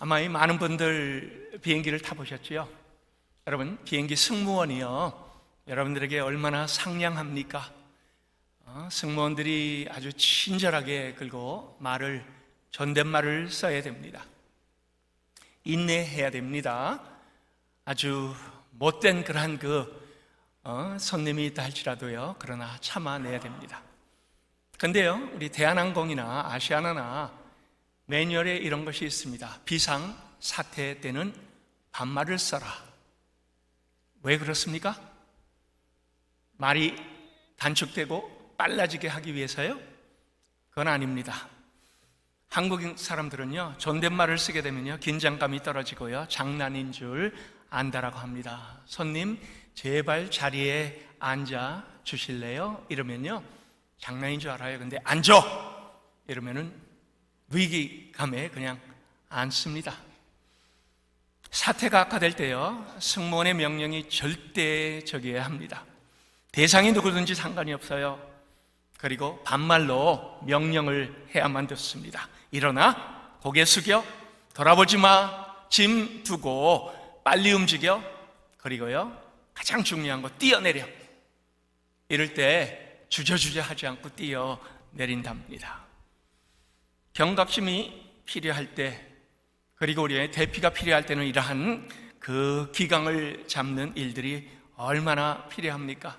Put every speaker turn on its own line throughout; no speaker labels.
아마 이 많은 분들 비행기를 타보셨지요? 여러분, 비행기 승무원이요, 여러분들에게 얼마나 상냥합니까? 승무원들이 아주 친절하게, 그리고 존댓말을 써야 됩니다. 인내해야 됩니다. 아주 못된 그러한 손님이 있다 할지라도요, 그러나 참아내야 됩니다. 근데요, 우리 대한항공이나 아시아나나 매뉴얼에 이런 것이 있습니다. 비상 사태 때는 반말을 써라. 왜 그렇습니까? 말이 단축되고 빨라지게 하기 위해서요? 그건 아닙니다. 한국 사람들은요, 존댓말을 쓰게 되면요, 긴장감이 떨어지고요, 장난인 줄 안다라고 합니다. 손님, 제발 자리에 앉아 주실래요? 이러면요, 장난인 줄 알아요. 근데 앉아! 이러면은 위기감에 그냥 앉습니다. 사태가 악화될 때요, 승무원의 명령이 절대적이어야 합니다. 대상이 누구든지 상관이 없어요. 그리고 반말로 명령을 해야만 됐습니다. 일어나, 고개 숙여, 돌아보지 마, 짐 두고 빨리 움직여, 그리고요, 가장 중요한 거 뛰어내려. 이럴 때 주저주저 하지 않고 뛰어내린답니다. 경각심이 필요할 때, 그리고 우리의 대피가 필요할 때는 이러한 그 기강을 잡는 일들이 얼마나 필요합니까?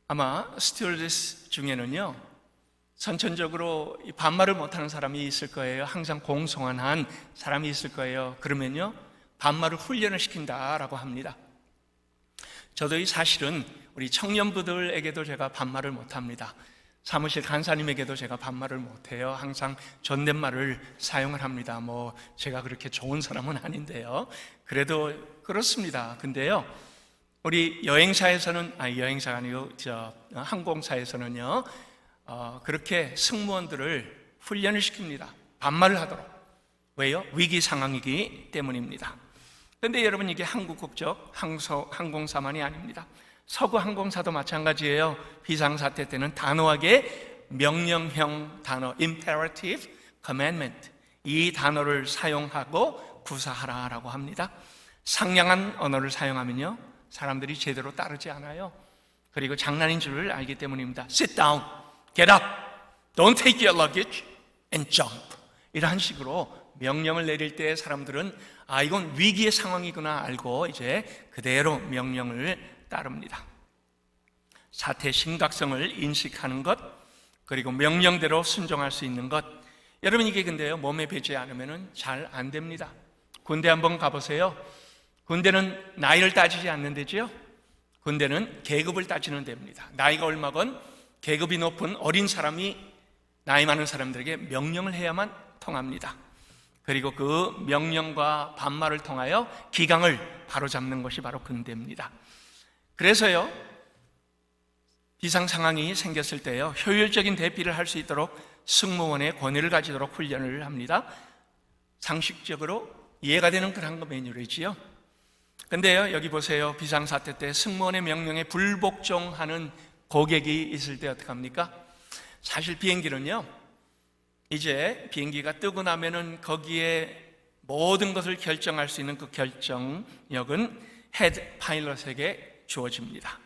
아마 스튜어디스 중에는요, 선천적으로 반말을 못하는 사람이 있을 거예요. 항상 공손한 사람이 있을 거예요. 그러면요, 반말을 훈련을 시킨다라고 합니다. 저도 이 사실은 우리 청년부들에게도 제가 반말을 못합니다. 사무실 간사님에게도 제가 반말을 못해요. 항상 존댓말을 사용을 합니다. 제가 그렇게 좋은 사람은 아닌데요, 그래도 그렇습니다. 근데요, 우리 여행사가 아니고 항공사에서는요, 그렇게 승무원들을 훈련을 시킵니다. 반말을 하도록. 왜요? 위기 상황이기 때문입니다. 그런데 여러분, 이게 한국 국적 항공사만이 아닙니다. 서구 항공사도 마찬가지예요. 비상사태 때는 단호하게 명령형 단어, imperative commandment, 이 단어를 사용하고 구사하라라고 합니다. 상냥한 언어를 사용하면요, 사람들이 제대로 따르지 않아요. 그리고 장난인 줄을 알기 때문입니다. Sit down, get up, don't take your luggage and jump. 이러한 식으로 명령을 내릴 때 사람들은 이건 위기의 상황이구나 알고 이제 그대로 명령을 따릅니다. 사태의 심각성을 인식하는 것, 그리고 명령대로 순종할 수 있는 것. 여러분, 이게 근데요, 몸에 배지 않으면 잘 안 됩니다. 군대 한번 가보세요. 군대는 나이를 따지지 않는 데지요. 군대는 계급을 따지는 데입니다. 나이가 얼마건 계급이 높은 어린 사람이 나이 많은 사람들에게 명령을 해야만 통합니다. 그리고 그 명령과 반말을 통하여 기강을 바로잡는 것이 바로 군대입니다. 그래서요, 비상 상황이 생겼을 때요, 효율적인 대피를 할 수 있도록 승무원의 권위를 가지도록 훈련을 합니다. 상식적으로 이해가 되는 그런 거 매뉴얼이지요. 근데요, 여기 보세요. 비상사태 때 승무원의 명령에 불복종하는 고객이 있을 때 어떡합니까? 사실 비행기는요, 이제 비행기가 뜨고 나면은 거기에 모든 것을 결정할 수 있는 그 결정력은 헤드 파일럿에게 주어집니다.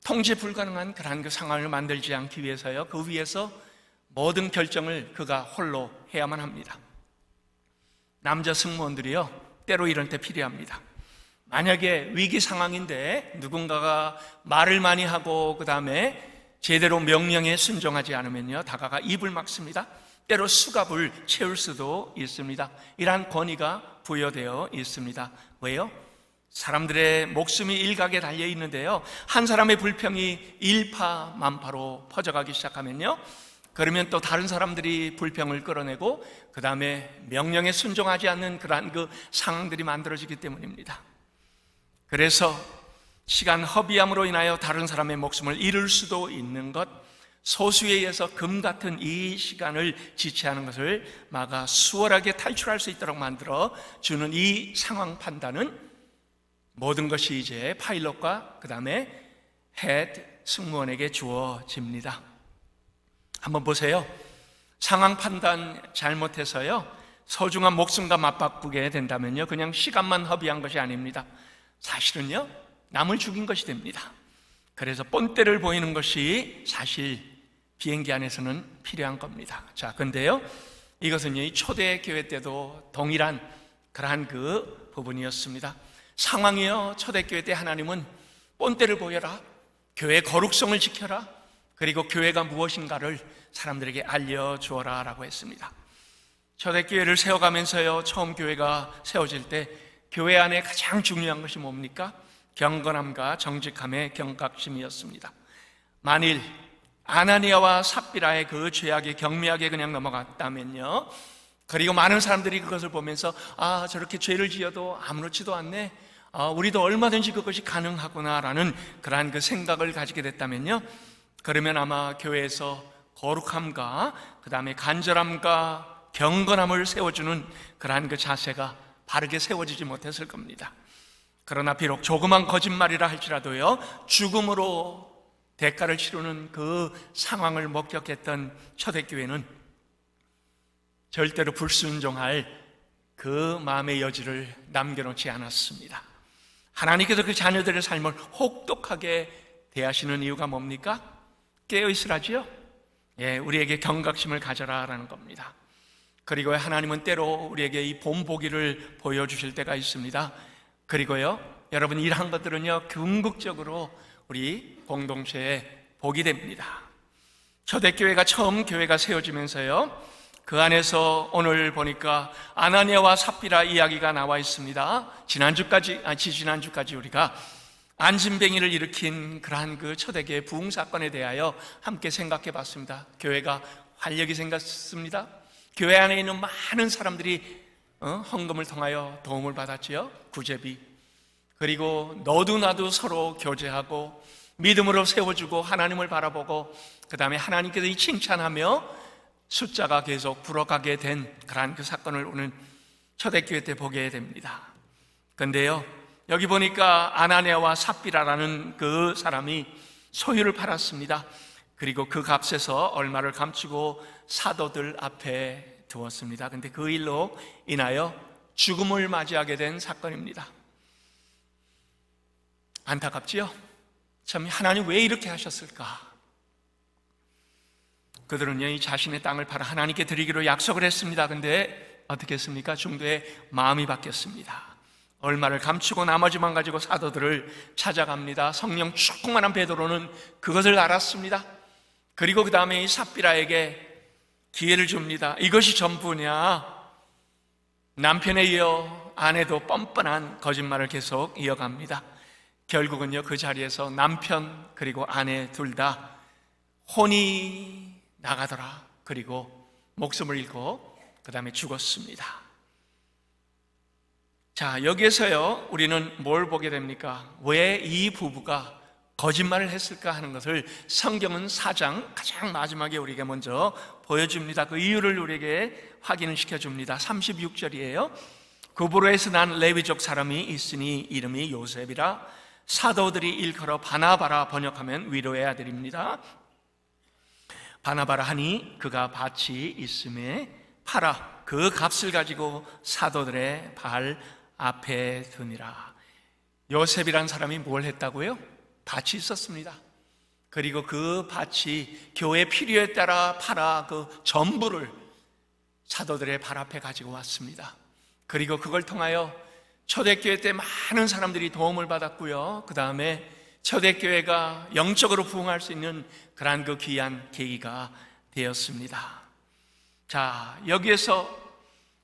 통제 불가능한 그런 그 상황을 만들지 않기 위해서요, 그 위에서 모든 결정을 그가 홀로 해야만 합니다. 남자 승무원들이요, 때로 이럴 때 필요합니다. 만약에 위기 상황인데 누군가가 말을 많이 하고 그 다음에 제대로 명령에 순종하지 않으면요, 다가가 입을 막습니다. 때로 수갑을 채울 수도 있습니다. 이러한 권위가 부여되어 있습니다. 왜요? 사람들의 목숨이 일각에 달려 있는데요, 한 사람의 불평이 일파만파로 퍼져가기 시작하면요, 그러면 또 다른 사람들이 불평을 끌어내고 그 다음에 명령에 순종하지 않는 그러한 그 상황들이 만들어지기 때문입니다. 그래서 시간 허비함으로 인하여 다른 사람의 목숨을 잃을 수도 있는 것, 소수에 의해서 금 같은 이 시간을 지체하는 것을 막아 수월하게 탈출할 수 있도록 만들어 주는 이 상황 판단은 모든 것이 이제 파일럿과 그 다음에 헤드 승무원에게 주어집니다. 한번 보세요. 상황 판단 잘못해서요, 소중한 목숨과 맞바꾸게 된다면요, 그냥 시간만 허비한 것이 아닙니다. 사실은요, 남을 죽인 것이 됩니다. 그래서 본때를 보이는 것이 사실 비행기 안에서는 필요한 겁니다. 자, 근데요, 이것은요, 이 초대교회 때도 동일한 그러한 그 부분이었습니다. 상황이요, 초대교회 때 하나님은 본때를 보여라, 교회의 거룩성을 지켜라, 그리고 교회가 무엇인가를 사람들에게 알려주어라 라고 했습니다. 초대교회를 세워가면서요, 처음 교회가 세워질 때 교회 안에 가장 중요한 것이 뭡니까? 경건함과 정직함의 경각심이었습니다. 만일 아나니아와 삽비라의 그 죄악이 경미하게 그냥 넘어갔다면요, 그리고 많은 사람들이 그것을 보면서 저렇게 죄를 지어도 아무렇지도 않네, 우리도 얼마든지 그것이 가능하구나라는 그러한 그 생각을 가지게 됐다면요, 그러면 아마 교회에서 거룩함과 그 다음에 간절함과 경건함을 세워주는 그러한 그 자세가 바르게 세워지지 못했을 겁니다. 그러나 비록 조그만 거짓말이라 할지라도요, 죽음으로 대가를 치르는 그 상황을 목격했던 초대교회는 절대로 불순종할 그 마음의 여지를 남겨놓지 않았습니다. 하나님께서 그 자녀들의 삶을 혹독하게 대하시는 이유가 뭡니까? 깨어있으라지요? 우리에게 경각심을 가져라라는 겁니다. 그리고 하나님은 때로 우리에게 이 본보기를 보여주실 때가 있습니다. 그리고요, 여러분, 이러한 것들은요, 궁극적으로 우리 공동체에 복이 됩니다. 초대교회가 처음 교회가 세워지면서요, 그 안에서 오늘 보니까 아나니아와 삽비라 이야기가 나와 있습니다. 지난주까지 우리가 안진뱅이를 일으킨 그러한 그 초대교회 부흥 사건에 대하여 함께 생각해 봤습니다. 교회가 활력이 생겼습니다. 교회 안에 있는 많은 사람들이 헌금을 통하여 도움을 받았지요. 구제비. 그리고 너도 나도 서로 교제하고 믿음으로 세워주고 하나님을 바라보고 그 다음에 하나님께서 이 칭찬하며 숫자가 계속 불어가게 된 그러한 그 사건을 오늘 초대교회 때 보게 됩니다. 그런데요, 여기 보니까 아나니아와 삽비라라는 그 사람이 소유를 팔았습니다. 그리고 그 값에서 얼마를 감추고 사도들 앞에 두었습니다. 근데 그 일로 인하여 죽음을 맞이하게 된 사건입니다. 안타깝지요? 참, 하나님 왜 이렇게 하셨을까? 그들은요, 이 자신의 땅을 팔아 하나님께 드리기로 약속을 했습니다. 근데 어떻게 했습니까? 중도에 마음이 바뀌었습니다. 얼마를 감추고 나머지만 가지고 사도들을 찾아갑니다. 성령 충만한 베드로는 그것을 알았습니다. 그리고 그 다음에 이 삽비라에게 기회를 줍니다. 이것이 전부냐? 남편에 이어 아내도 뻔뻔한 거짓말을 계속 이어갑니다. 결국은요, 그 자리에서 남편 그리고 아내 둘 다 혼이 나가더라. 그리고 목숨을 잃고 그 다음에 죽었습니다. 자, 여기에서요, 우리는 뭘 보게 됩니까? 왜 이 부부가 거짓말을 했을까 하는 것을 성경은 4장 가장 마지막에 우리에게 먼저 보여줍니다. 그 이유를 우리에게 확인을 시켜줍니다. 36절이에요. 그브로에서 난 레위족 사람이 있으니 이름이 요셉이라 사도들이 일컬어 바나바라 번역하면 위로의 아들입니다. 바나바라 하니 그가 밭이 있음에 팔아 그 값을 가지고 사도들의 발 앞에 두니라. 요셉이란 사람이 뭘 했다고요? 밭이 있었습니다. 그리고 그 밭이 교회 필요에 따라 팔아 그 전부를 사도들의 발 앞에 가지고 왔습니다. 그리고 그걸 통하여 초대교회 때 많은 사람들이 도움을 받았고요, 그 다음에 초대교회가 영적으로 부흥할 수 있는 그러한 그 귀한 계기가 되었습니다. 자, 여기에서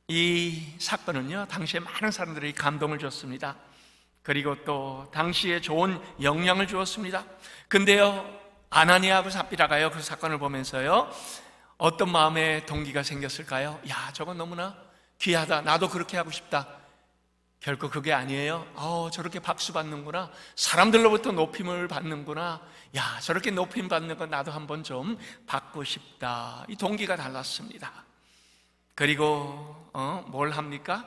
이 사건은요, 당시에 많은 사람들이 감동을 줬습니다. 그리고 또 당시에 좋은 영향을 주었습니다. 근데요, 아나니아하고 삽비라가요, 그 사건을 보면서요, 어떤 마음의 동기가 생겼을까요? 야, 저건 너무나 귀하다, 나도 그렇게 하고 싶다. 결코 그게 아니에요. 저렇게 박수 받는구나, 사람들로부터 높임을 받는구나, 야, 저렇게 높임 받는 건 나도 한번 좀 받고 싶다. 이 동기가 달랐습니다. 그리고 뭘 합니까?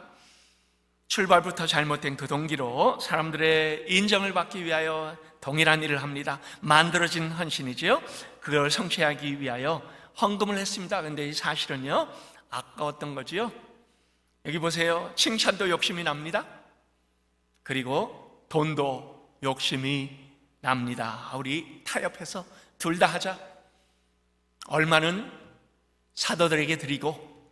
출발부터 잘못된 그 동기로 사람들의 인정을 받기 위하여 동일한 일을 합니다. 만들어진 헌신이지요. 그걸 성취하기 위하여 헌금을 했습니다. 그런데 이 사실은요, 아까웠던 거지요. 여기 보세요. 칭찬도 욕심이 납니다. 그리고 돈도 욕심이 납니다. 우리 타협해서 둘 다 하자. 얼마는 사도들에게 드리고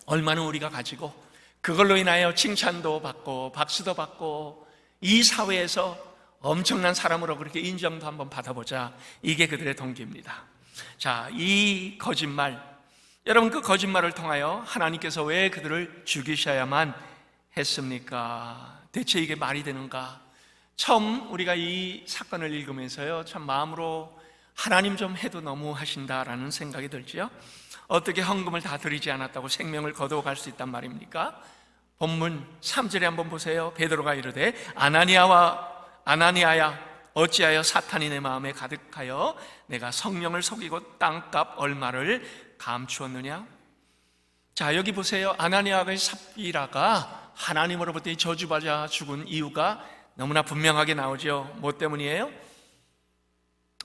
얼마는 우리가 가지고 그걸로 인하여 칭찬도 받고 박수도 받고 이 사회에서 엄청난 사람으로 그렇게 인정도 한번 받아보자. 이게 그들의 동기입니다. 자, 이 거짓말, 여러분 그 거짓말을 통하여 하나님께서 왜 그들을 죽이셔야만 했습니까? 대체 이게 말이 되는가? 처음 우리가 이 사건을 읽으면서요, 참 마음으로 하나님 좀 해도 너무 하신다라는 생각이 들지요. 어떻게 헌금을 다 드리지 않았다고 생명을 거두어갈 수 있단 말입니까? 본문 3절에 한번 보세요. 베드로가 이르되 아나니아야 어찌하여 사탄이 내 마음에 가득하여 내가 성령을 속이고 땅값 얼마를 감추었느냐? 자, 여기 보세요. 아나니아와 삽비라가 하나님으로부터 저주받아 죽은 이유가 너무나 분명하게 나오죠. 뭐 때문이에요?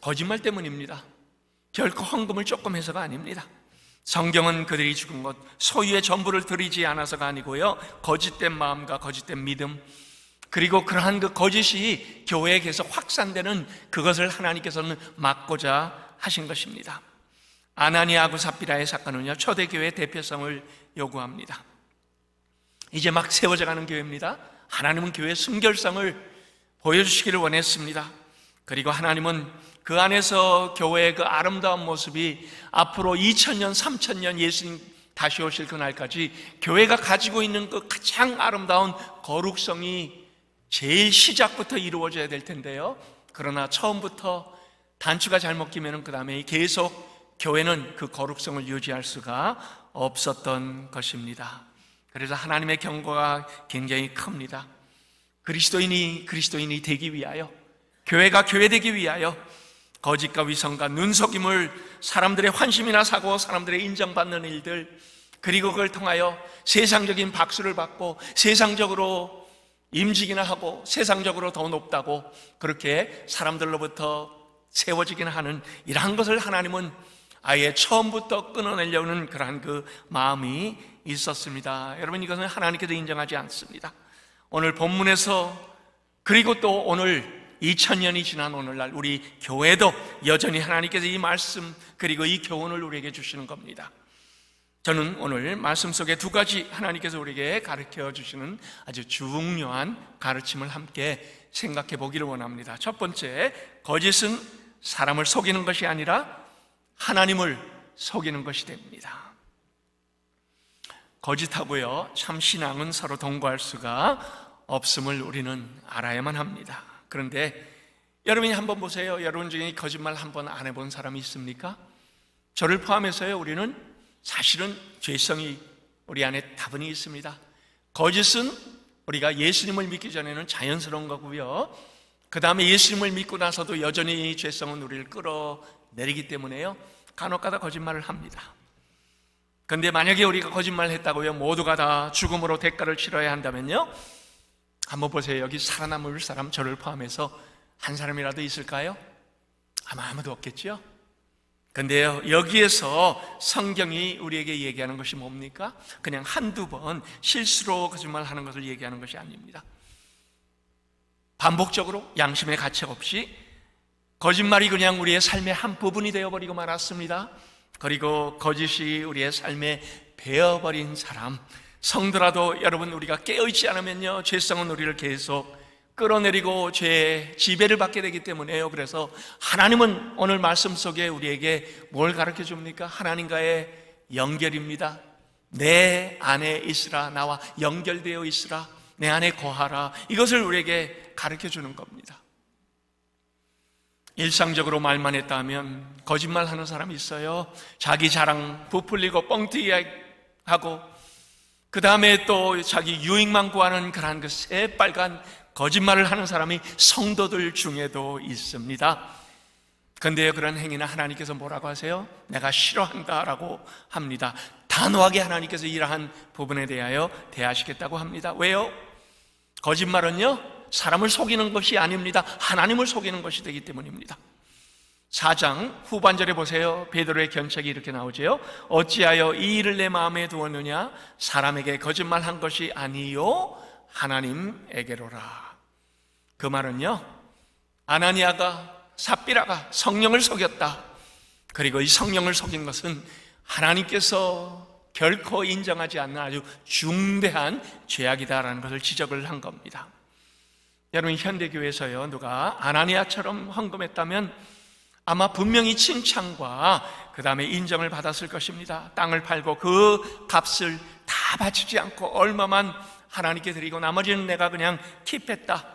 거짓말 때문입니다. 결코 헌금을 조금 해서가 아닙니다. 성경은 그들이 죽은 것, 소유의 전부를 드리지 않아서가 아니고요, 거짓된 마음과 거짓된 믿음, 그리고 그러한 그 거짓이 교회에 계속 확산되는 그것을 하나님께서는 막고자 하신 것입니다. 아나니아하고 삽비라의 사건은요, 초대교회의 대표성을 요구합니다. 이제 막 세워져가는 교회입니다. 하나님은 교회의 순결성을 보여주시기를 원했습니다. 그리고 하나님은 그 안에서 교회의 그 아름다운 모습이 앞으로 2000년, 3000년 예수님 다시 오실 그날까지 교회가 가지고 있는 그 가장 아름다운 거룩성이 제일 시작부터 이루어져야 될 텐데요, 그러나 처음부터 단추가 잘못 끼면 그 다음에 계속 교회는 그 거룩성을 유지할 수가 없었던 것입니다. 그래서 하나님의 경고가 굉장히 큽니다. 그리스도인이 되기 위하여, 교회가 교회되기 위하여 거짓과 위선과 눈속임을, 사람들의 환심이나 사고, 사람들의 인정받는 일들, 그리고 그걸 통하여 세상적인 박수를 받고 세상적으로 임직이나 하고 세상적으로 더 높다고 그렇게 사람들로부터 세워지기나 하는 이러한 것을 하나님은 아예 처음부터 끊어내려는 그러한 그 마음이 있었습니다. 여러분, 이것은 하나님께서 인정하지 않습니다. 오늘 본문에서, 그리고 또 오늘 2000년이 지난 오늘날 우리 교회도 여전히 하나님께서 이 말씀 그리고 이 교훈을 우리에게 주시는 겁니다. 저는 오늘 말씀 속에 두 가지 하나님께서 우리에게 가르쳐 주시는 아주 중요한 가르침을 함께 생각해 보기를 원합니다. 첫 번째, 거짓은 사람을 속이는 것이 아니라 하나님을 속이는 것이 됩니다. 거짓하고요, 참 신앙은 서로 동거할 수가 없음을 우리는 알아야만 합니다. 그런데 여러분이 한번 보세요. 여러분 중에 거짓말 한번 안 해본 사람이 있습니까? 저를 포함해서요, 우리는 사실은 죄성이 우리 안에 다분히 있습니다. 거짓은 우리가 예수님을 믿기 전에는 자연스러운 거고요, 그 다음에 예수님을 믿고 나서도 여전히 죄성은 우리를 끌어내리기 때문에요, 간혹가다 거짓말을 합니다. 그런데 만약에 우리가 거짓말을 했다고요, 모두가 다 죽음으로 대가를 치러야 한다면요, 한번 보세요. 여기 살아남을 사람, 저를 포함해서 한 사람이라도 있을까요? 아무도 없겠죠? 근데요, 여기에서 성경이 우리에게 얘기하는 것이 뭡니까? 그냥 한두 번 실수로 거짓말 하는 것을 얘기하는 것이 아닙니다. 반복적으로 양심의 가책 없이 거짓말이 그냥 우리의 삶의 한 부분이 되어버리고 말았습니다. 그리고 거짓이 우리의 삶에 배어버린 사람, 성도라도 여러분, 우리가 깨어있지 않으면요, 죄성은 우리를 계속 끌어내리고 죄의 지배를 받게 되기 때문에요. 그래서 하나님은 오늘 말씀 속에 우리에게 뭘 가르쳐 줍니까? 하나님과의 연결입니다. 내 안에 있으라, 나와 연결되어 있으라, 내 안에 거하라, 이것을 우리에게 가르쳐 주는 겁니다. 일상적으로 말만 했다 하면 거짓말하는 사람이 있어요. 자기 자랑 부풀리고 뻥튀기 하고, 그 다음에 또 자기 유익만 구하는 그런 그 새빨간 거짓말을 하는 사람이 성도들 중에도 있습니다. 그런데 그런 행위는 하나님께서 뭐라고 하세요? 내가 싫어한다라고 합니다. 단호하게 하나님께서 이러한 부분에 대하여 대하시겠다고 합니다. 왜요? 거짓말은요, 사람을 속이는 것이 아닙니다. 하나님을 속이는 것이 되기 때문입니다. 4장 후반절에 보세요. 베드로의 견책이 이렇게 나오지요. 어찌하여 이 일을 내 마음에 두었느냐? 사람에게 거짓말한 것이 아니요 하나님에게로라. 그 말은요, 아나니아가 삽비라가 성령을 속였다. 그리고 이 성령을 속인 것은 하나님께서 결코 인정하지 않는 아주 중대한 죄악이다라는 것을 지적을 한 겁니다. 여러분, 현대교회에서요, 누가 아나니아처럼 헌금했다면 아마 분명히 칭찬과 그 다음에 인정을 받았을 것입니다. 땅을 팔고 그 값을 다 바치지 않고 얼마만 하나님께 드리고 나머지는 내가 그냥 킵했다.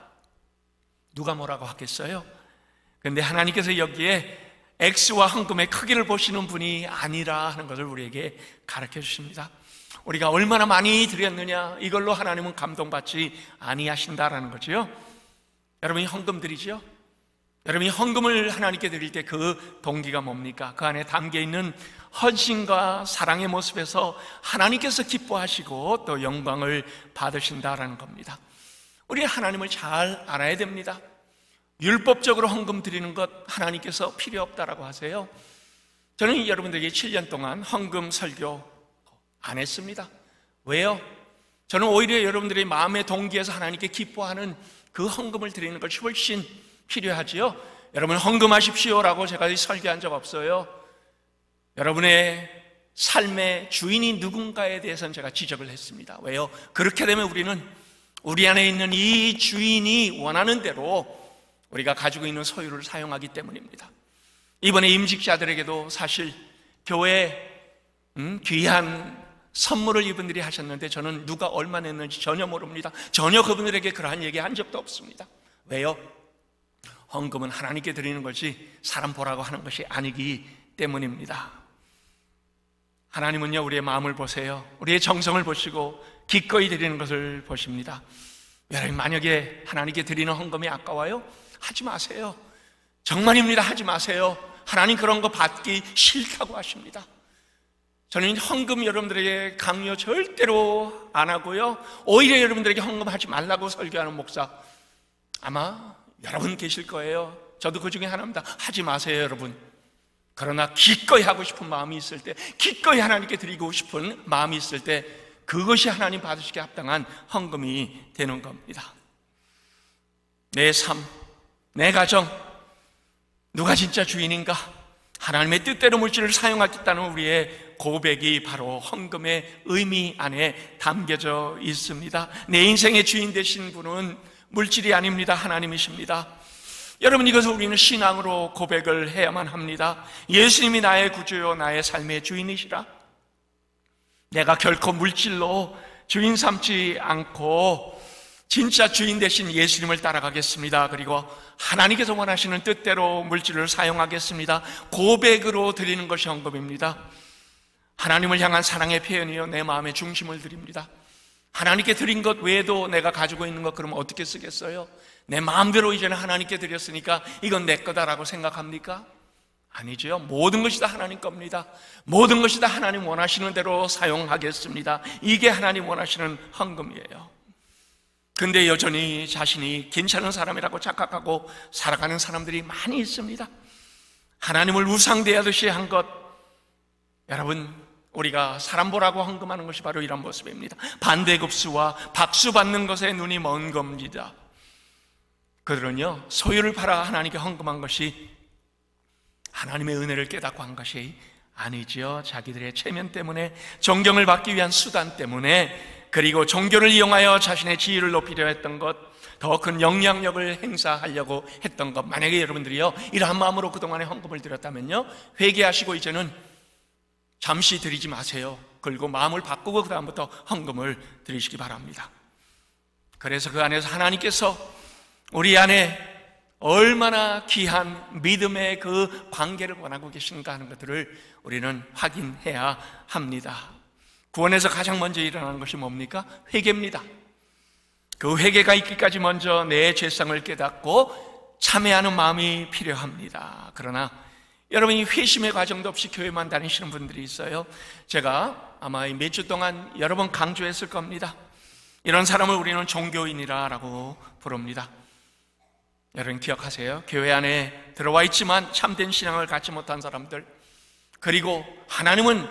누가 뭐라고 하겠어요? 그런데 하나님께서 여기에 액수와 헌금의 크기를 보시는 분이 아니라 하는 것을 우리에게 가르쳐 주십니다. 우리가 얼마나 많이 드렸느냐, 이걸로 하나님은 감동받지 아니하신다라는 거죠. 여러분이 헌금 드리죠? 여러분이 헌금을 하나님께 드릴 때 그 동기가 뭡니까? 그 안에 담겨있는 헌신과 사랑의 모습에서 하나님께서 기뻐하시고 또 영광을 받으신다라는 겁니다. 우리 하나님을 잘 알아야 됩니다. 율법적으로 헌금 드리는 것 하나님께서 필요 없다라고 하세요. 저는 여러분들에게 7년 동안 헌금 설교 안 했습니다. 왜요? 저는 오히려 여러분들의 마음의 동기에서 하나님께 기뻐하는 그 헌금을 드리는 것이 훨씬 필요하지요. 여러분 헌금하십시오라고 제가 설교한 적 없어요. 여러분의 삶의 주인이 누군가에 대해서는 제가 지적을 했습니다. 왜요? 그렇게 되면 우리는 우리 안에 있는 이 주인이 원하는 대로 우리가 가지고 있는 소유를 사용하기 때문입니다. 이번에 임직자들에게도 사실 교회 귀한 선물을 이분들이 하셨는데 저는 누가 얼마 냈는지 전혀 모릅니다. 전혀 그분들에게 그러한 얘기 한 적도 없습니다. 왜요? 헌금은 하나님께 드리는 것이 사람 보라고 하는 것이 아니기 때문입니다. 하나님은요, 우리의 마음을 보세요. 우리의 정성을 보시고 기꺼이 드리는 것을 보십니다. 여러분, 만약에 하나님께 드리는 헌금이 아까워요? 하지 마세요. 정말입니다. 하지 마세요. 하나님 그런 거 받기 싫다고 하십니다. 저는 헌금 여러분들에게 강요 절대로 안 하고요, 오히려 여러분들에게 헌금하지 말라고 설교하는 목사 아마 여러분 계실 거예요. 저도 그 중에 하나입니다. 하지 마세요, 여러분. 그러나 기꺼이 하고 싶은 마음이 있을 때, 기꺼이 하나님께 드리고 싶은 마음이 있을 때 그것이 하나님 받으시기에 합당한 헌금이 되는 겁니다. 내 삶, 내 가정, 누가 진짜 주인인가? 하나님의 뜻대로 물질을 사용하겠다는 우리의 고백이 바로 헌금의 의미 안에 담겨져 있습니다. 내 인생의 주인 되신 분은 물질이 아닙니다. 하나님이십니다. 여러분, 이것을 우리는 신앙으로 고백을 해야만 합니다. 예수님이 나의 구주요 나의 삶의 주인이시라. 내가 결코 물질로 주인 삼지 않고 진짜 주인 되신 예수님을 따라가겠습니다. 그리고 하나님께서 원하시는 뜻대로 물질을 사용하겠습니다. 고백으로 드리는 것이 헌금입니다. 하나님을 향한 사랑의 표현이요, 내 마음의 중심을 드립니다. 하나님께 드린 것 외에도 내가 가지고 있는 것 그러면 어떻게 쓰겠어요? 내 마음대로 이제는 하나님께 드렸으니까 이건 내 거다라고 생각합니까? 아니죠. 모든 것이 다 하나님 겁니다. 모든 것이 다 하나님 원하시는 대로 사용하겠습니다. 이게 하나님 원하시는 헌금이에요. 근데 여전히 자신이 괜찮은 사람이라고 착각하고 살아가는 사람들이 많이 있습니다. 하나님을 우상대하듯이 한 것, 여러분, 우리가 사람 보라고 헌금하는 것이 바로 이런 모습입니다. 반대급수와 박수 받는 것에 눈이 먼 겁니다. 그들은요, 소유를 팔아 하나님께 헌금한 것이 하나님의 은혜를 깨닫고 한 것이 아니지요. 자기들의 체면 때문에, 존경을 받기 위한 수단 때문에, 그리고 종교를 이용하여 자신의 지위를 높이려 했던 것, 더 큰 영향력을 행사하려고 했던 것. 만약에 여러분들이요, 이러한 마음으로 그동안에 헌금을 드렸다면요, 회개하시고 이제는 잠시 드리지 마세요. 그리고 마음을 바꾸고 그 다음부터 헌금을 드리시기 바랍니다. 그래서 그 안에서 하나님께서 우리 안에 얼마나 귀한 믿음의 그 관계를 원하고 계신가 하는 것들을 우리는 확인해야 합니다. 구원에서 가장 먼저 일어나는 것이 뭡니까? 회개입니다. 그 회개가 있기까지 먼저 내 죄성을 깨닫고 참회하는 마음이 필요합니다. 그러나 여러분이 회심의 과정도 없이 교회만 다니시는 분들이 있어요. 제가 아마 몇 주 동안 여러 번 강조했을 겁니다. 이런 사람을 우리는 종교인이라고 부릅니다. 여러분 기억하세요. 교회 안에 들어와 있지만 참된 신앙을 갖지 못한 사람들, 그리고 하나님은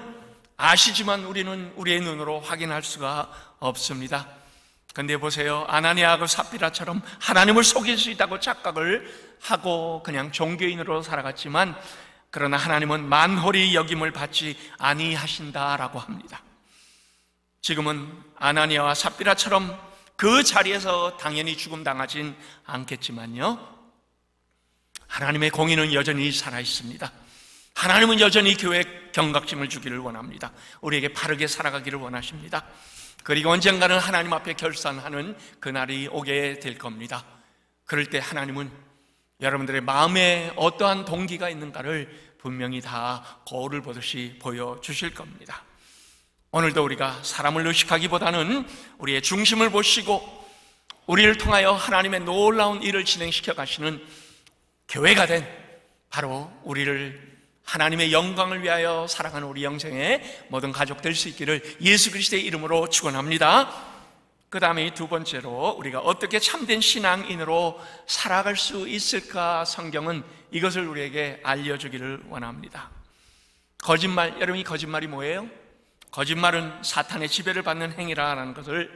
아시지만 우리는 우리의 눈으로 확인할 수가 없습니다. 근데 보세요, 아나니아하고 삽비라처럼 하나님을 속일 수 있다고 착각을 하고 그냥 종교인으로 살아갔지만, 그러나 하나님은 만홀히 여김을 받지 아니하신다라고 합니다. 지금은 아나니아와 삽비라처럼 그 자리에서 당연히 죽음당하진 않겠지만요, 하나님의 공의는 여전히 살아있습니다. 하나님은 여전히 교회에 경각심을 주기를 원합니다. 우리에게 바르게 살아가기를 원하십니다. 그리고 언젠가는 하나님 앞에 결산하는 그날이 오게 될 겁니다. 그럴 때 하나님은 여러분들의 마음에 어떠한 동기가 있는가를 분명히 다 거울을 보듯이 보여주실 겁니다. 오늘도 우리가 사람을 의식하기보다는 우리의 중심을 보시고 우리를 통하여 하나님의 놀라운 일을 진행시켜 가시는 교회가 된 바로 우리를 하나님의 영광을 위하여 사랑하는 우리 영생의 모든 가족 될 수 있기를 예수 그리스도의 이름으로 축원합니다. 그 다음에 두 번째로 우리가 어떻게 참된 신앙인으로 살아갈 수 있을까, 성경은 이것을 우리에게 알려주기를 원합니다. 거짓말, 여러분이 거짓말이 뭐예요? 거짓말은 사탄의 지배를 받는 행위라는 것을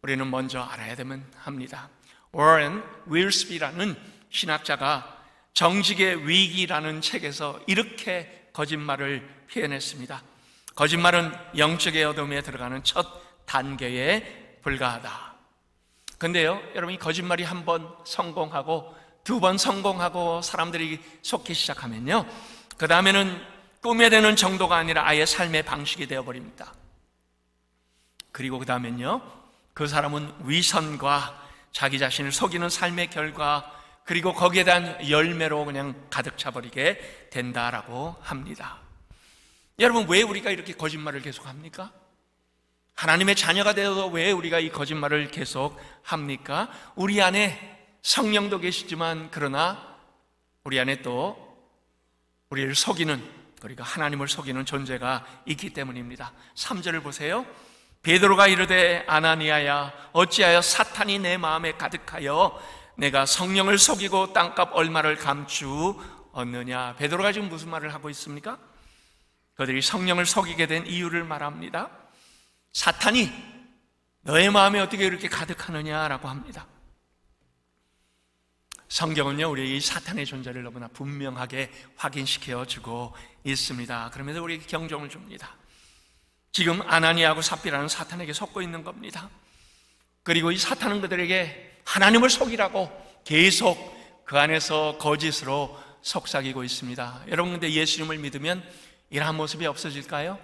우리는 먼저 알아야 되면 합니다. 워런 윌스비라는 신학자가 정직의 위기라는 책에서 이렇게 거짓말을 표현했습니다. 거짓말은 영적의 어둠에 들어가는 첫 단계에 불과하다. 근데요, 여러분이 거짓말이 한 번 성공하고 두 번 성공하고 사람들이 속기 시작하면요, 그 다음에는 꾸며대는 정도가 아니라 아예 삶의 방식이 되어버립니다. 그리고 그 다음엔요, 그 사람은 위선과 자기 자신을 속이는 삶의 결과, 그리고 거기에 대한 열매로 그냥 가득 차버리게 된다라고 합니다. 여러분, 왜 우리가 이렇게 거짓말을 계속합니까? 하나님의 자녀가 되어서 왜 우리가 이 거짓말을 계속합니까? 우리 안에 성령도 계시지만, 그러나 우리 안에 또 우리를 속이는, 그러니까 하나님을 속이는 존재가 있기 때문입니다. 3절을 보세요. 베드로가 이르되 아나니아야, 어찌하여 사탄이 내 마음에 가득하여 내가 성령을 속이고 땅값 얼마를 감추었느냐. 베드로가 지금 무슨 말을 하고 있습니까? 그들이 성령을 속이게 된 이유를 말합니다. 사탄이 너의 마음에 어떻게 이렇게 가득하느냐라고 합니다. 성경은요, 우리에게 이 사탄의 존재를 너무나 분명하게 확인시켜 주고 있습니다. 그러면서 우리에게 경종을 줍니다. 지금 아나니아하고 삽비라는 사탄에게 속고 있는 겁니다. 그리고 이 사탄은 그들에게 하나님을 속이라고 계속 그 안에서 거짓으로 속삭이고 있습니다. 여러분, 근데 예수님을 믿으면 이러한 모습이 없어질까요?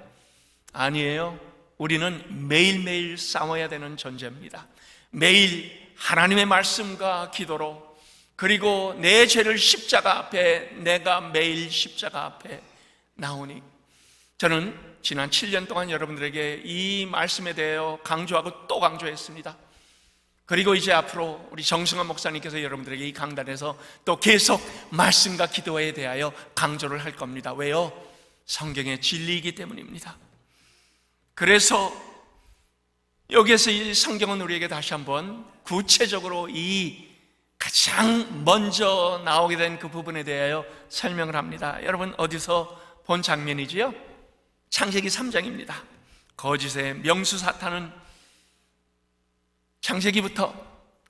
아니에요. 우리는 매일매일 싸워야 되는 존재입니다. 매일 하나님의 말씀과 기도로, 그리고 내 죄를 십자가 앞에, 내가 매일 십자가 앞에 나오니, 저는 지난 7년 동안 여러분들에게 이 말씀에 대하여 강조하고 또 강조했습니다. 그리고 이제 앞으로 우리 정승환 목사님께서 여러분들에게 이 강단에서 또 계속 말씀과 기도에 대하여 강조를 할 겁니다. 왜요? 성경의 진리이기 때문입니다. 그래서 여기에서 이 성경은 우리에게 다시 한번 구체적으로 이 가장 먼저 나오게 된 그 부분에 대하여 설명을 합니다. 여러분, 어디서 본 장면이지요? 창세기 3장입니다. 거짓의 명수 사탄은 창세기부터,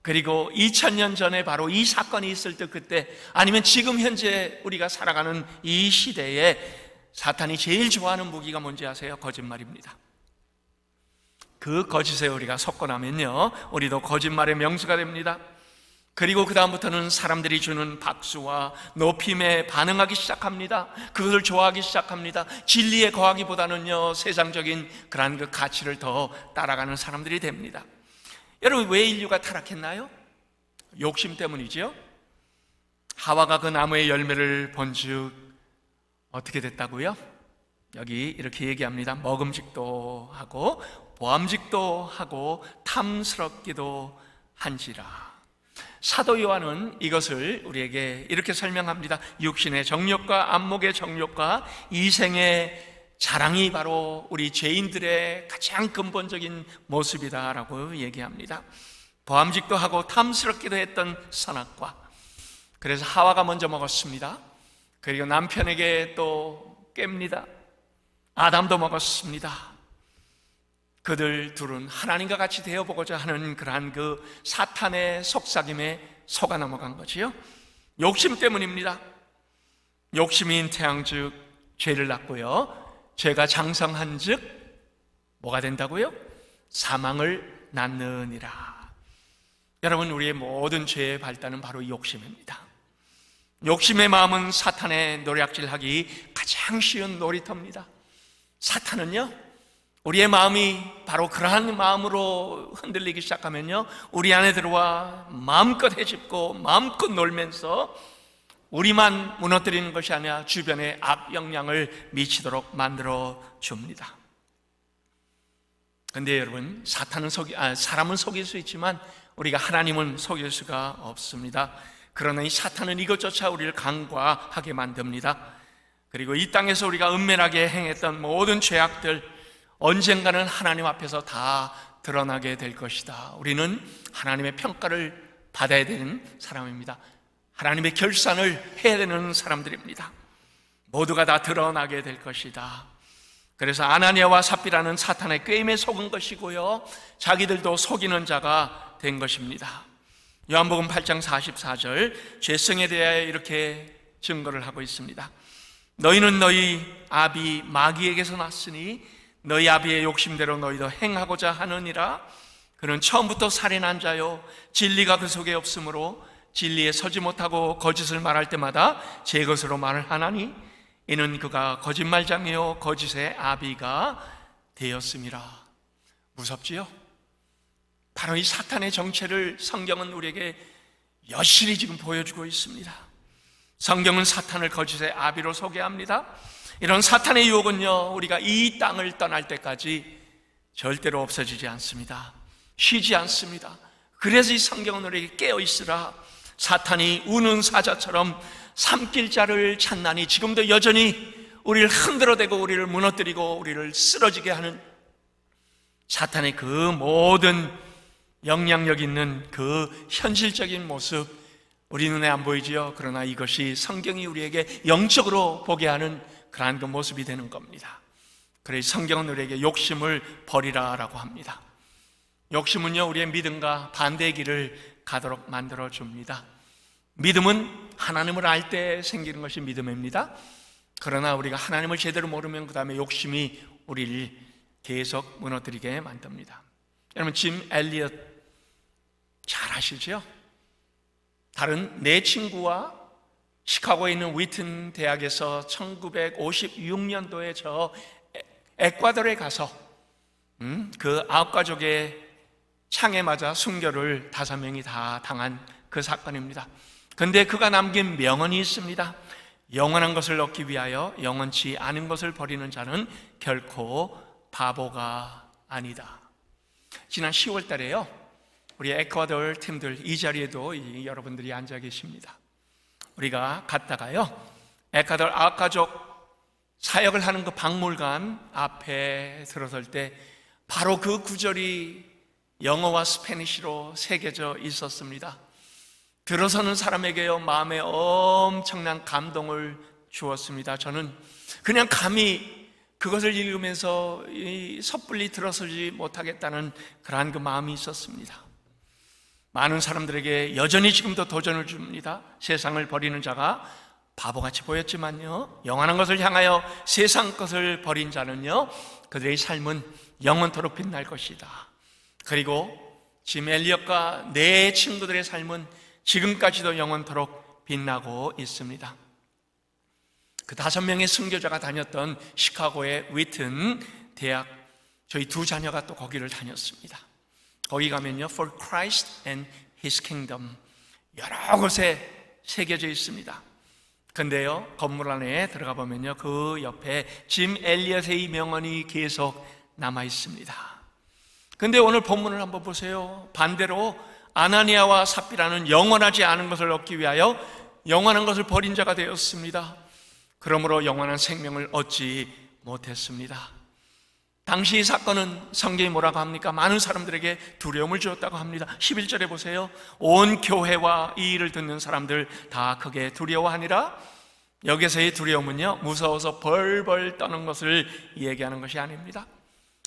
그리고 2000년 전에 바로 이 사건이 있을 때, 그때 아니면 지금 현재 우리가 살아가는 이 시대에 사탄이 제일 좋아하는 무기가 뭔지 아세요? 거짓말입니다. 그 거짓에 우리가 속고 나면요, 우리도 거짓말의 명수가 됩니다. 그리고 그 다음부터는 사람들이 주는 박수와 높임에 반응하기 시작합니다. 그것을 좋아하기 시작합니다. 진리에 거하기보다는요, 세상적인 그러한 그 가치를 더 따라가는 사람들이 됩니다. 여러분, 왜 인류가 타락했나요? 욕심 때문이죠. 하와가 그 나무의 열매를 본즉 어떻게 됐다고요? 여기 이렇게 얘기합니다. 먹음직도 하고 보암직도 하고 탐스럽기도 한지라. 사도 요한은 이것을 우리에게 이렇게 설명합니다. 육신의 정욕과 안목의 정욕과 이생의 자랑이 바로 우리 죄인들의 가장 근본적인 모습이다라고 얘기합니다. 보암직도 하고 탐스럽기도 했던 선악과, 그래서 하와가 먼저 먹었습니다. 그리고 남편에게 또 깹니다. 아담도 먹었습니다. 그들 둘은 하나님과 같이 되어보고자 하는 그러한 그 사탄의 속삭임에 속아 넘어간 거지요. 욕심 때문입니다. 욕심이 잉태한즉 죄를 낳고요, 죄가 장성한즉 뭐가 된다고요? 사망을 낳느니라. 여러분, 우리의 모든 죄의 발단은 바로 욕심입니다. 욕심의 마음은 사탄의 노략질하기 가장 쉬운 놀이터입니다. 사탄은요, 우리의 마음이 바로 그러한 마음으로 흔들리기 시작하면요, 우리 안에 들어와 마음껏 헤집고 마음껏 놀면서 우리만 무너뜨리는 것이 아니라 주변에 악영향을 미치도록 만들어 줍니다. 그런데 여러분, 사람은 속일 수 있지만 우리가 하나님은 속일 수가 없습니다. 그러나 이 사탄은 이것조차 우리를 간과하게 만듭니다. 그리고 이 땅에서 우리가 은밀하게 행했던 모든 죄악들 언젠가는 하나님 앞에서 다 드러나게 될 것이다. 우리는 하나님의 평가를 받아야 되는 사람입니다. 하나님의 결산을 해야 되는 사람들입니다. 모두가 다 드러나게 될 것이다. 그래서 아나니아와 삽비라는 사탄의 꾀임에 속은 것이고요, 자기들도 속이는 자가 된 것입니다. 요한복음 8장 44절, 죄성에 대하여 이렇게 증거를 하고 있습니다. 너희는 너희 아비 마귀에게서 났으니 너희 아비의 욕심대로 너희도 행하고자 하느니라. 그는 처음부터 살인한 자요, 진리가 그 속에 없으므로 진리에 서지 못하고 거짓을 말할 때마다 제 것으로 말을 하나니 이는 그가 거짓말장이요 거짓의 아비가 되었음이라. 무섭지요? 바로 이 사탄의 정체를 성경은 우리에게 여실히 지금 보여주고 있습니다. 성경은 사탄을 거짓의 아비로 소개합니다. 이런 사탄의 유혹은요, 우리가 이 땅을 떠날 때까지 절대로 없어지지 않습니다. 쉬지 않습니다. 그래서 이 성경은 우리에게 깨어있으라. 사탄이 우는 사자처럼 삼킬 자를 찾나니, 지금도 여전히 우리를 흔들어대고 우리를 무너뜨리고 우리를 쓰러지게 하는 사탄의 그 모든 영향력 있는 그 현실적인 모습, 우리 눈에 안 보이지요? 그러나 이것이 성경이 우리에게 영적으로 보게 하는 그러한 그 모습이 되는 겁니다. 그래서 성경은 우리에게 욕심을 버리라라고 합니다. 욕심은요, 우리의 믿음과 반대의 길을 가도록 만들어줍니다. 믿음은 하나님을 알 때 생기는 것이 믿음입니다. 그러나 우리가 하나님을 제대로 모르면 그 다음에 욕심이 우리를 계속 무너뜨리게 만듭니다. 여러분, 짐 엘리엇 잘 아시죠? 다른 네 친구와 시카고에 있는 위튼 대학에서 1956년도에 저 에콰도르에 가서 그 9가족의 창에 맞아 순교를 5명이 다 당한 그 사건입니다. 그런데 그가 남긴 명언이 있습니다. 영원한 것을 얻기 위하여 영원치 않은 것을 버리는 자는 결코 바보가 아니다. 지난 10월 달에요, 우리 에콰도르 팀들, 이 자리에도 여러분들이 앉아 계십니다. 우리가 갔다가요, 에콰도르 9가족 사역을 하는 그 박물관 앞에 들어설 때 바로 그 구절이 영어와 스페니쉬로 새겨져 있었습니다. 들어서는 사람에게요, 마음에 엄청난 감동을 주었습니다. 저는 그냥 감히 그것을 읽으면서 섣불리 들어서지 못하겠다는 그러한 그 마음이 있었습니다. 많은 사람들에게 여전히 지금도 도전을 줍니다. 세상을 버리는 자가 바보같이 보였지만요, 영원한 것을 향하여 세상 것을 버린 자는요, 그들의 삶은 영원토록 빛날 것이다. 그리고 짐 엘리엇과 내 친구들의 삶은 지금까지도 영원토록 빛나고 있습니다. 그 5명의 순교자가 다녔던 시카고의 위튼 대학, 저희 2 자녀가 또 거기를 다녔습니다. 거기 가면요, For Christ and His Kingdom 여러 곳에 새겨져 있습니다. 근데요, 건물 안에 들어가 보면요, 그 옆에 짐 엘리엇의 명언이 계속 남아 있습니다. 근데 오늘 본문을 한번 보세요. 반대로 아나니아와 삽비라는 영원하지 않은 것을 얻기 위하여 영원한 것을 버린 자가 되었습니다. 그러므로 영원한 생명을 얻지 못했습니다. 당시 이 사건은 성경이 뭐라고 합니까? 많은 사람들에게 두려움을 주었다고 합니다. 11절에 보세요. 온 교회와 이 일을 듣는 사람들 다 크게 두려워하니라. 여기서의 두려움은요, 무서워서 벌벌 떠는 것을 얘기하는 것이 아닙니다.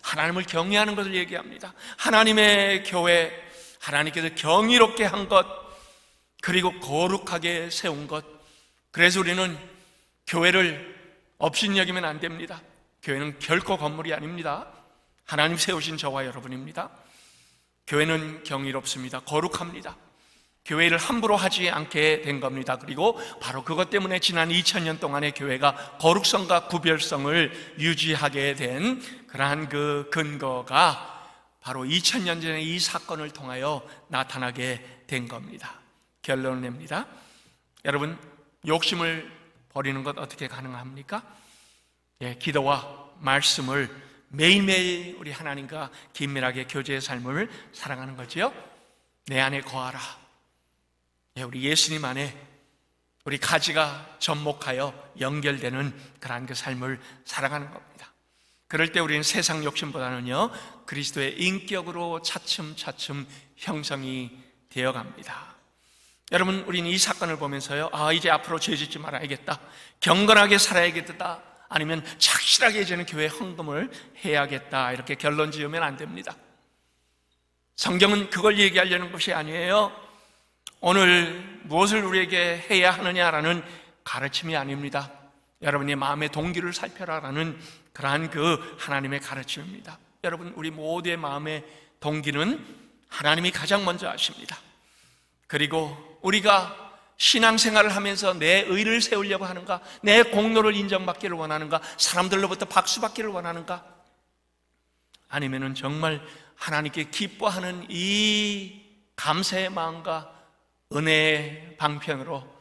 하나님을 경외하는 것을 얘기합니다. 하나님의 교회, 하나님께서 경이롭게 한 것, 그리고 거룩하게 세운 것. 그래서 우리는 교회를 업신여기면 안 됩니다. 교회는 결코 건물이 아닙니다. 하나님 세우신 저와 여러분입니다. 교회는 경이롭습니다. 거룩합니다. 교회를 함부로 하지 않게 된 겁니다. 그리고 바로 그것 때문에 지난 2000년 동안의 교회가 거룩성과 구별성을 유지하게 된 그러한 그 근거가 바로 2000년 전에 이 사건을 통하여 나타나게 된 겁니다. 결론을 냅니다. 여러분, 욕심을 버리는 것 어떻게 가능합니까? 기도와 말씀을 매일매일 우리 하나님과 긴밀하게 교제의 삶을 살아가는 거지요. 내 안에 거하라. 우리 예수님 안에 우리 가지가 접목하여 연결되는 그러한 그 삶을 살아가는 겁니다. 그럴 때 우리는 세상 욕심보다는요, 그리스도의 인격으로 차츰차츰 형성이 되어갑니다. 여러분, 우리는 이 사건을 보면서요, 이제 앞으로 죄짓지 말아야겠다, 경건하게 살아야겠다, 아니면 착실하게 이제는 교회 헌금을 해야겠다, 이렇게 결론 지으면 안 됩니다. 성경은 그걸 얘기하려는 것이 아니에요. 오늘 무엇을 우리에게 해야 하느냐라는 가르침이 아닙니다. 여러분의 마음의 동기를 살펴라라는 그러한 그 하나님의 가르침입니다. 여러분, 우리 모두의 마음의 동기는 하나님이 가장 먼저 아십니다. 그리고 우리가 신앙생활을 하면서 내 의를 세우려고 하는가, 내 공로를 인정받기를 원하는가, 사람들로부터 박수받기를 원하는가, 아니면은 정말 하나님께 기뻐하는 이 감사의 마음과 은혜의 방편으로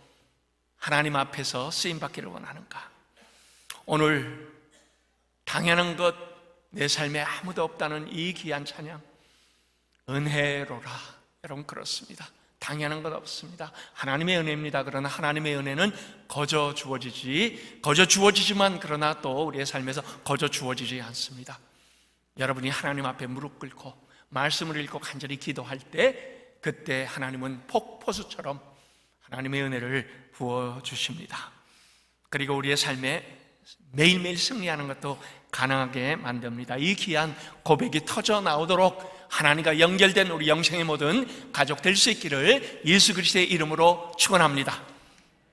하나님 앞에서 쓰임받기를 원하는가. 오늘 당연한 것, 내 삶에 아무도 없다는 이 귀한 찬양, 은혜로라. 여러분, 그렇습니다. 당연한 것 없습니다. 하나님의 은혜입니다. 그러나 하나님의 은혜는 거저 주어지지만 그러나 또 우리의 삶에서 거저 주어지지 않습니다. 여러분이 하나님 앞에 무릎 꿇고 말씀을 읽고 간절히 기도할 때, 그때 하나님은 폭포수처럼 하나님의 은혜를 부어주십니다. 그리고 우리의 삶에 매일매일 승리하는 것도 가능하게 만듭니다. 이 귀한 고백이 터져 나오도록 하나님과 연결된 우리 영생의 모든 가족 될 수 있기를 예수 그리스도의 이름으로 축원합니다.